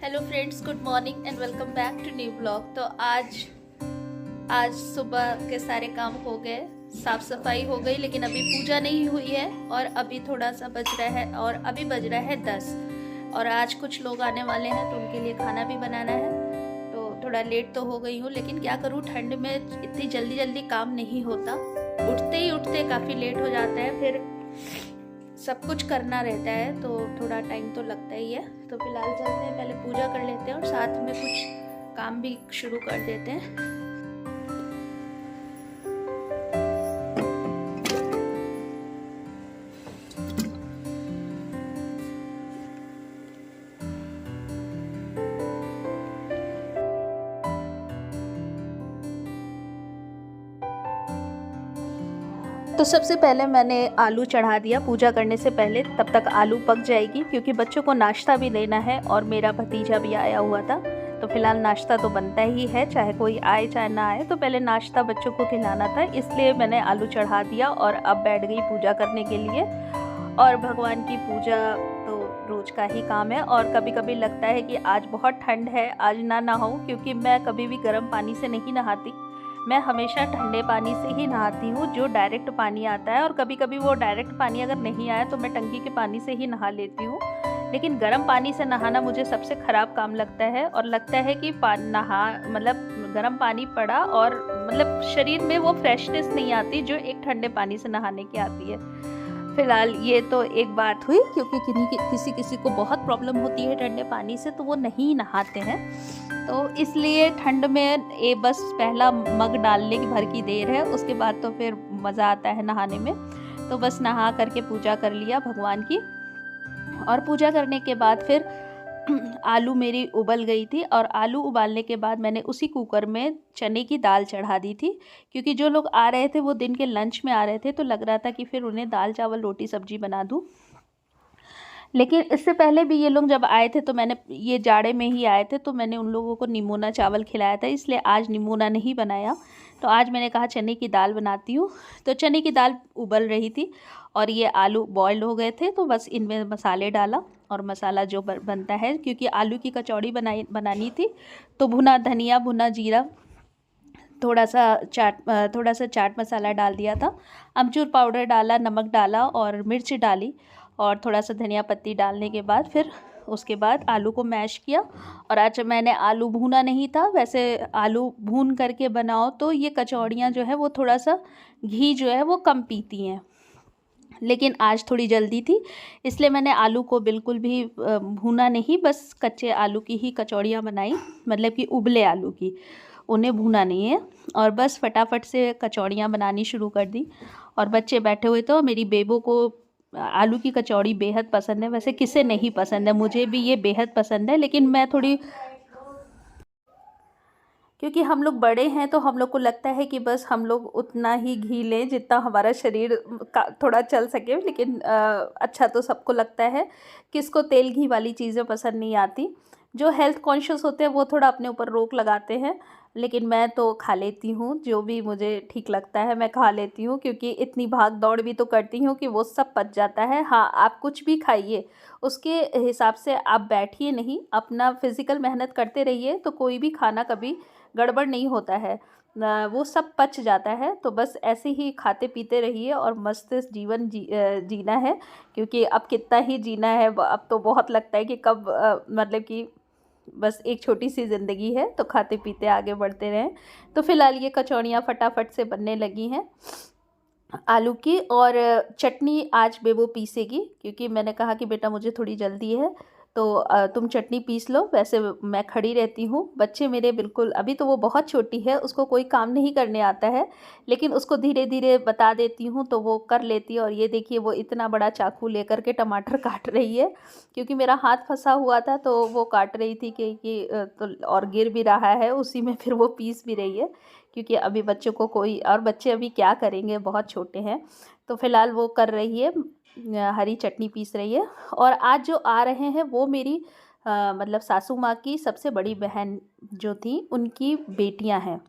Hello friends, good morning and welcome back to new blog. तो आज सुबह के सारे काम हो गए, साफ सफाई हो गई, लेकिन अभी पूजा नहीं हुई है और अभी थोड़ा सा बज रहा है और अभी बज रहा है 10 और आज कुछ लोग आने वाले हैं तो उनके लिए खाना भी बनाना है। तो थोड़ा लेट तो हो गई हूँ, लेकिन क्या करूँ, ठंड में इतनी जल्दी जल्दी काम नहीं होता। उठते ही उठते काफ़ी लेट हो जाता है, फिर सब कुछ करना रहता है तो थोड़ा टाइम तो लगता ही है। तो फिलहाल चलते हैं, पहले पूजा कर लेते हैं और साथ में कुछ काम भी शुरू कर देते हैं। तो सबसे पहले मैंने आलू चढ़ा दिया पूजा करने से पहले, तब तक आलू पक जाएगी क्योंकि बच्चों को नाश्ता भी देना है और मेरा भतीजा भी आया हुआ था। तो फिलहाल नाश्ता तो बनता ही है, चाहे कोई आए चाहे ना आए, तो पहले नाश्ता बच्चों को खिलाना था, इसलिए मैंने आलू चढ़ा दिया और अब बैठ गई पूजा करने के लिए। और भगवान की पूजा तो रोज़ का ही काम है और कभी कभी लगता है कि आज बहुत ठंड है, आज ना नहाऊं, क्योंकि मैं कभी भी गर्म पानी से नहीं नहाती। मैं हमेशा ठंडे पानी से ही नहाती हूँ, जो डायरेक्ट पानी आता है, और कभी कभी वो डायरेक्ट पानी अगर नहीं आया तो मैं टंकी के पानी से ही नहा लेती हूँ। लेकिन गर्म पानी से नहाना मुझे सबसे ख़राब काम लगता है और लगता है कि गर्म पानी पड़ा और मतलब शरीर में वो फ्रेशनेस नहीं आती जो एक ठंडे पानी से नहाने की आती है। फिलहाल ये तो एक बात हुई, क्योंकि किसी किसी को बहुत प्रॉब्लम होती है ठंडे पानी से, तो वो नहीं नहाते हैं। तो इसलिए ठंड में ये बस पहला मग डालने की भर की देर है, उसके बाद तो फिर मज़ा आता है नहाने में। तो बस नहा करके पूजा कर लिया भगवान की, और पूजा करने के बाद फिर आलू मेरी उबल गई थी और आलू उबालने के बाद मैंने उसी कुकर में चने की दाल चढ़ा दी थी, क्योंकि जो लोग आ रहे थे वो दिन के लंच में आ रहे थे, तो लग रहा था कि फिर उन्हें दाल चावल रोटी सब्जी बना दूँ। लेकिन इससे पहले भी ये लोग जब आए थे, तो मैंने, ये जाड़े में ही आए थे, तो मैंने उन लोगों को निमोना चावल खिलाया था, इसलिए आज निमोना नहीं बनाया। तो आज मैंने कहा चने की दाल बनाती हूँ। तो चने की दाल उबल रही थी और ये आलू बॉयल हो गए थे, तो बस इनमें मसाले डाला, और मसाला जो बनता है, क्योंकि आलू की कचौड़ी बनानी थी, तो भुना धनिया, भुना जीरा, थोड़ा सा चाट मसाला डाल दिया था, अमचूर पाउडर डाला, नमक डाला और मिर्च डाली, और थोड़ा सा धनिया पत्ती डालने के बाद फिर उसके बाद आलू को मैश किया। और आज मैंने आलू भूना नहीं था, वैसे आलू भून करके बनाओ तो ये कचौड़ियाँ जो है वो थोड़ा सा घी जो है वो कम पीती हैं, लेकिन आज थोड़ी जल्दी थी, इसलिए मैंने आलू को बिल्कुल भी भूना नहीं, बस कच्चे आलू की ही कचौड़ियाँ बनाई, मतलब कि उबले आलू की, उन्हें भूना नहीं है। और बस फटाफट से कचौड़ियाँ बनानी शुरू कर दी, और बच्चे बैठे हुए थे, और मेरी बेबो को आलू की कचौड़ी बेहद पसंद है। वैसे किसे नहीं पसंद है, मुझे भी ये बेहद पसंद है, लेकिन मैं थोड़ी, क्योंकि हम लोग बड़े हैं तो हम लोग को लगता है कि बस हम लोग उतना ही घी लें जितना हमारा शरीर का थोड़ा चल सके, लेकिन अच्छा तो सबको लगता है, किसको तेल घी वाली चीज़ें पसंद नहीं आती। जो हेल्थ कॉन्शियस होते हैं वो थोड़ा अपने ऊपर रोक लगाते हैं, लेकिन मैं तो खा लेती हूँ, जो भी मुझे ठीक लगता है मैं खा लेती हूँ, क्योंकि इतनी भाग दौड़ भी तो करती हूँ कि वो सब पच जाता है। हाँ, आप कुछ भी खाइए, उसके हिसाब से आप बैठिए नहीं, अपना फिज़िकल मेहनत करते रहिए, तो कोई भी खाना कभी गड़बड़ नहीं होता है, वो सब पच जाता है। तो बस ऐसे ही खाते पीते रहिए और मस्त जीवन जीना है, क्योंकि अब कितना ही जीना है, अब तो बहुत लगता है कि कब मतलब कि बस एक छोटी सी ज़िंदगी है, तो खाते पीते आगे बढ़ते रहें। तो फिलहाल ये कचौड़ियाँ फटाफट से बनने लगी हैं आलू की, और चटनी आज बेबो पीसेगी, क्योंकि मैंने कहा कि बेटा मुझे थोड़ी जल्दी है, तो तुम चटनी पीस लो, वैसे मैं खड़ी रहती हूँ। बच्चे मेरे बिल्कुल, अभी तो वो बहुत छोटी है, उसको कोई काम नहीं करने आता है, लेकिन उसको धीरे धीरे बता देती हूँ तो वो कर लेती है। और ये देखिए, वो इतना बड़ा चाकू लेकर के टमाटर काट रही है, क्योंकि मेरा हाथ फंसा हुआ था तो वो काट रही थी कि तो, और गिर भी रहा है उसी में, फिर वो पीस भी रही है, क्योंकि अभी बच्चों को कोई, और बच्चे अभी क्या करेंगे, बहुत छोटे हैं। तो फिलहाल वो कर रही है, हरी चटनी पीस रही है। और आज जो आ रहे हैं वो मेरी मतलब सासू माँ की सबसे बड़ी बहन जो थी, उनकी बेटियां हैं।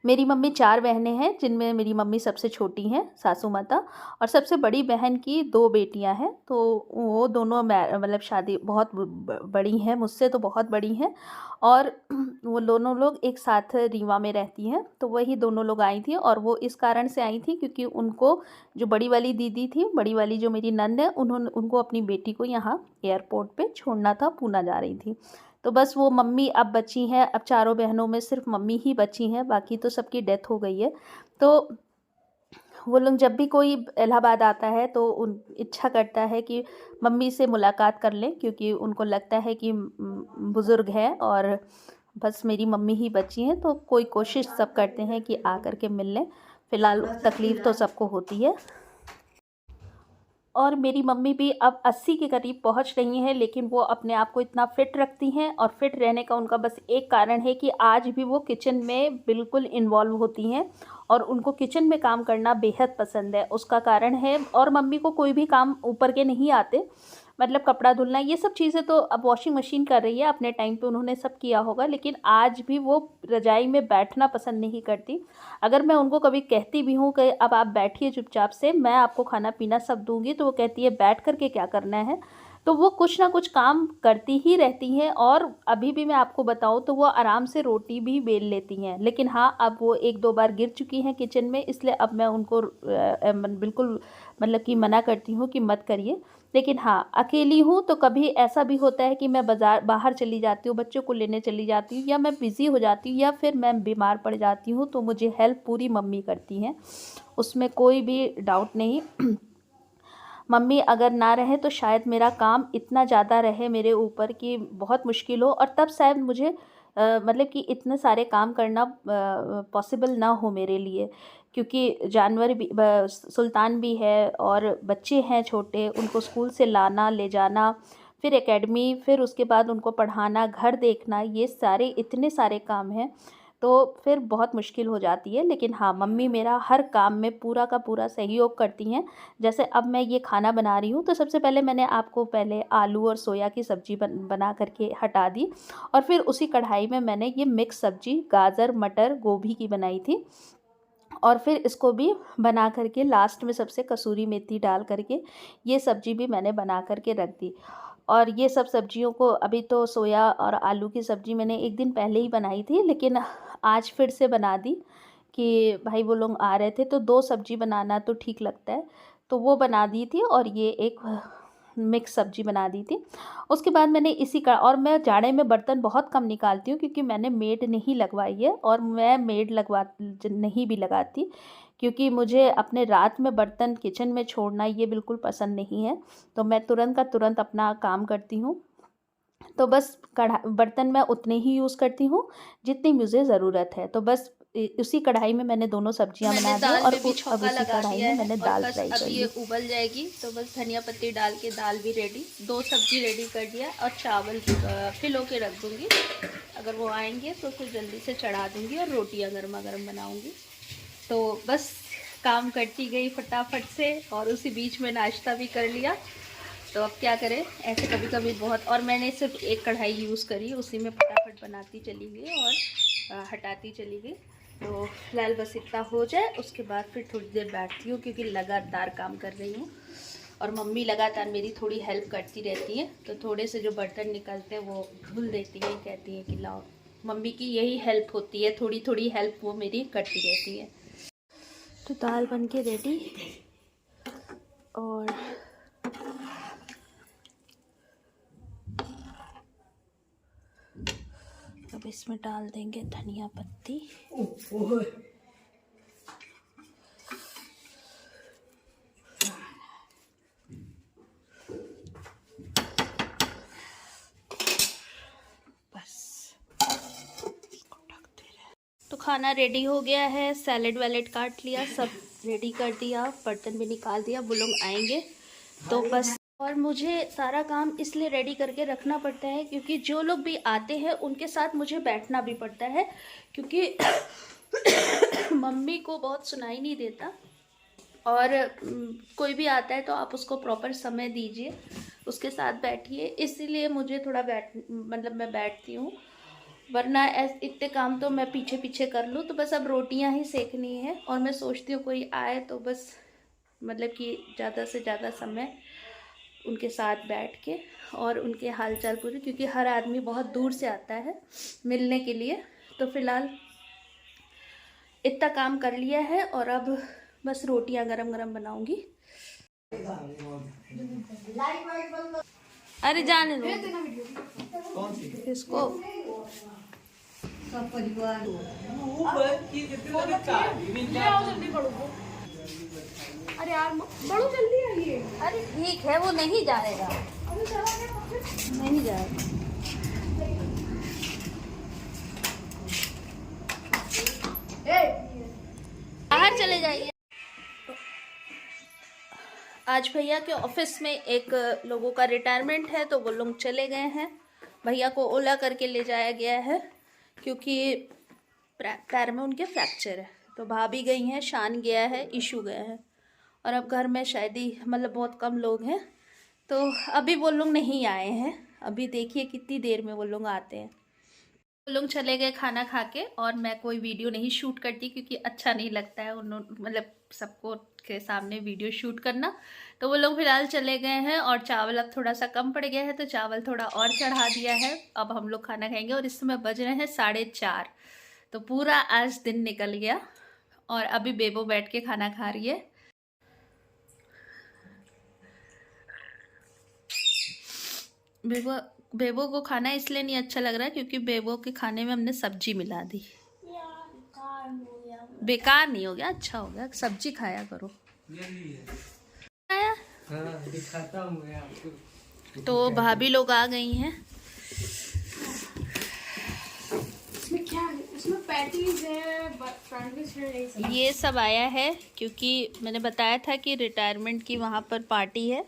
मेरी मम्मी 4 बहनें हैं, जिनमें मेरी मम्मी सबसे छोटी हैं, सासू माता, और सबसे बड़ी बहन की 2 बेटियां हैं। तो वो दोनों मतलब शादी बहुत बड़ी हैं, मुझसे तो बहुत बड़ी हैं। और वो दोनों लोग एक साथ रीवा में रहती हैं। तो वही दोनों लोग आई थी, और वो इस कारण से आई थी क्योंकि उनको जो बड़ी वाली दीदी थी, बड़ी वाली जो मेरी नंद है, उनको अपनी बेटी को यहाँ एयरपोर्ट पे छोड़ना था, पूना जा रही थी। तो बस वो मम्मी अब बची हैं। अब चारों बहनों में सिर्फ मम्मी ही बची हैं, बाकी तो सबकी डेथ हो गई है। तो वो लोग जब भी कोई इलाहाबाद आता है तो उन इच्छा करता है कि मम्मी से मुलाकात कर लें, क्योंकि उनको लगता है कि बुज़ुर्ग है और बस मेरी मम्मी ही बची हैं। तो कोई कोशिश सब करते हैं कि आ कर के मिल लें। फ़िलहाल तकलीफ़ तो सबको होती है। और मेरी मम्मी भी अब 80 के करीब पहुंच रही हैं, लेकिन वो अपने आप को इतना फ़िट रखती हैं, और फ़िट रहने का उनका बस एक कारण है कि आज भी वो किचन में बिल्कुल इन्वॉल्व होती हैं, और उनको किचन में काम करना बेहद पसंद है। उसका कारण है, और मम्मी को कोई भी काम ऊपर के नहीं आते, मतलब कपड़ा धुलना ये सब चीज़ें तो अब वॉशिंग मशीन कर रही है, अपने टाइम पे उन्होंने सब किया होगा, लेकिन आज भी वो रज़ाई में बैठना पसंद नहीं करती। अगर मैं उनको कभी कहती भी हूँ कि अब आप बैठिए चुपचाप से, मैं आपको खाना पीना सब दूँगी, तो वो कहती है बैठ कर के क्या करना है। तो वो कुछ ना कुछ काम करती ही रहती हैं, और अभी भी मैं आपको बताऊँ तो वो आराम से रोटी भी बेल लेती हैं। लेकिन हाँ, अब वो 1-2 बार गिर चुकी हैं किचन में, इसलिए अब मैं उनको बिल्कुल मतलब कि मना करती हूँ कि मत करिए। लेकिन हाँ, अकेली हूँ तो कभी ऐसा भी होता है कि मैं बाहर चली जाती हूँ, बच्चों को लेने चली जाती हूँ, या मैं बिज़ी हो जाती हूँ, या फिर मैं बीमार पड़ जाती हूँ, तो मुझे हेल्प पूरी मम्मी करती हैं, उसमें कोई भी डाउट नहीं। मम्मी अगर ना रहे तो शायद मेरा काम इतना ज़्यादा रहे मेरे ऊपर कि बहुत मुश्किल हो, और तब शायद मुझे मतलब कि इतने सारे काम करना पॉसिबल ना हो मेरे लिए, क्योंकि जानवर भी सुल्तान भी है, और बच्चे हैं छोटे, उनको स्कूल से लाना ले जाना, फिर एकेडमी, फिर उसके बाद उनको पढ़ाना, घर देखना, ये सारे इतने सारे काम हैं, तो फिर बहुत मुश्किल हो जाती है। लेकिन हाँ, मम्मी मेरा हर काम में पूरा का पूरा सहयोग करती हैं। जैसे अब मैं ये खाना बना रही हूँ, तो सबसे पहले मैंने आपको पहले आलू और सोया की सब्ज़ी बना करके हटा दी, और फिर उसी कढ़ाई में मैंने ये मिक्स सब्ज़ी गाजर मटर गोभी की बनाई थी, और फिर इसको भी बना करके लास्ट में सबसे कसूरी मेथी डाल करके ये सब्ज़ी भी मैंने बना करके रख दी। और ये सब सब्जियों को, अभी तो सोया और आलू की सब्ज़ी मैंने एक दिन पहले ही बनाई थी, लेकिन आज फिर से बना दी कि भाई वो लोग आ रहे थे, तो 2 सब्ज़ी बनाना तो ठीक लगता है, तो वो बना दी थी, और ये एक मिक्स सब्ज़ी बना दी थी। उसके बाद मैंने इसी का, और मैं जाड़े में बर्तन बहुत कम निकालती हूँ, क्योंकि मैंने मेड नहीं लगवाई है, और मैं मेड नहीं भी लगाती, क्योंकि मुझे अपने रात में बर्तन किचन में छोड़ना ये बिल्कुल पसंद नहीं है। तो मैं तुरंत का तुरंत अपना काम करती हूँ। तो बस बर्तन मैं उतने ही यूज़ करती हूँ जितनी मुझे ज़रूरत है। तो बस उसी कढ़ाई में मैंने दोनों सब्जियां बना दी, और अब उसी कढ़ाई में मैंने दाल फ्राई कर ली। ये उबल जाएगी तो बस धनिया पत्ती डाल के दाल भी रेडी, 2 सब्जी रेडी कर दिया, और चावल फिलो के रख दूँगी। अगर वो आएंगे तो फिर जल्दी से चढ़ा दूँगी, और रोटियाँ गर्मा गर्म बनाऊँगी। तो बस काम करती गई फटाफट से, और उसी बीच में नाश्ता भी कर लिया। तो अब क्या करें, ऐसे कभी कभी बहुत, और मैंने सिर्फ एक कढ़ाई यूज़ करी, उसी में फटाफट बनाती चली गई और हटाती चली गई। तो फिलहाल बस इतना हो जाए, उसके बाद फिर थोड़ी देर बैठती हूँ, क्योंकि लगातार काम कर रही हूँ, और मम्मी लगातार मेरी थोड़ी हेल्प करती रहती हैं। तो थोड़े से जो बर्तन निकलते हैं वो धुल देती हैं, कहती हैं कि लाओ। मम्मी की यही हेल्प होती है, थोड़ी थोड़ी हेल्प वो मेरी करती रहती है। तो दाल बन के रेडी, और अब इसमें डाल देंगे धनिया पत्ती। बस इसको ढक दे रहे। तो खाना रेडी हो गया है, सैलेड वैलेड काट लिया, सब रेडी कर दिया, बर्तन भी निकाल दिया। वो लोग आएंगे तो बस, और मुझे सारा काम इसलिए रेडी करके रखना पड़ता है क्योंकि जो लोग भी आते हैं उनके साथ मुझे बैठना भी पड़ता है, क्योंकि मम्मी को बहुत सुनाई नहीं देता, और कोई भी आता है तो आप उसको प्रॉपर समय दीजिए, उसके साथ बैठिए, इसीलिए मुझे थोड़ा मैं बैठती हूँ। वरना इतने काम तो मैं पीछे पीछे कर लूँ। तो बस अब रोटियां ही सेकनी है और मैं सोचती हूँ कोई आए तो बस मतलब कि ज़्यादा से ज़्यादा समय उनके साथ बैठ के और उनके हालचाल पूरे, क्योंकि हर आदमी बहुत दूर से आता है मिलने के लिए। तो फिलहाल इतना काम कर लिया है और अब बस रोटियां गरम गरम बनाऊंगी। अरे जाने दो इसको। अरे यार बड़ो जल्दी आइए। अरे ठीक है, वो नहीं जाएगा, नहीं जाएगा। बाहर चले जाइए। आज भैया के ऑफिस में एक लोगों का रिटायरमेंट है तो वो लोग चले गए हैं। भैया को ओला करके ले जाया गया है क्योंकि पैर में उनके फ्रैक्चर है। तो भाभी गई हैं, शान गया है, इशू गया है और अब घर में शायद ही मतलब बहुत कम लोग हैं। तो अभी वो लोग नहीं आए हैं। अभी देखिए कितनी देर में वो लोग आते हैं। वो लोग चले गए खाना खा के और मैं कोई वीडियो नहीं शूट करती क्योंकि अच्छा नहीं लगता है उन्होंने मतलब सबको के सामने वीडियो शूट करना। तो वो लोग फिलहाल चले गए हैं और चावल अब थोड़ा सा कम पड़ गया है तो चावल थोड़ा और चढ़ा दिया है। अब हम लोग खाना खाएंगे और इस समय बज रहे हैं 4:30। तो पूरा आज दिन निकल गया और अभी बेबो बैठ के खाना खा रही है। बेबो को खाना इसलिए नहीं अच्छा लग रहा है क्योंकि बेबो के खाने में हमने सब्जी मिला दी। बेकार नहीं हो गया, अच्छा हो गया। सब्जी खाया करो। आया? दिखाता हूँ मैं आपको। तो भाभी लोग आ गई हैं। इसमें क्या है? इसमें पैटीज है, सैंडविच है, ये सब आया है क्योंकि मैंने बताया था कि रिटायरमेंट की वहाँ पर पार्टी है।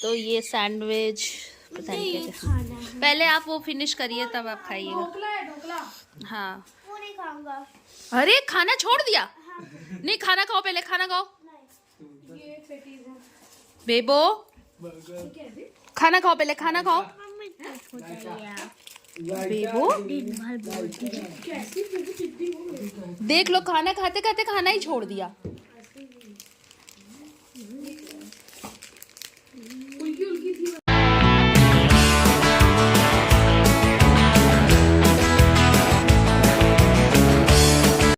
तो ये सैंडविच पता नहीं क्या खाना है। पहले आप वो फिनिश करिए तब आप खाइएगा। ढोकला है, ढोकला। हाँ। वो नहीं खाऊंगा। अरे खाना छोड़ दिया? नहीं, खाना खाओ, पहले खाना खाओ। ये पैटीज है। बेबो खाना खाओ, पहले खाना खाओ। बेबो देख लो, खाना खाते खाते खाना ही छोड़ दिया।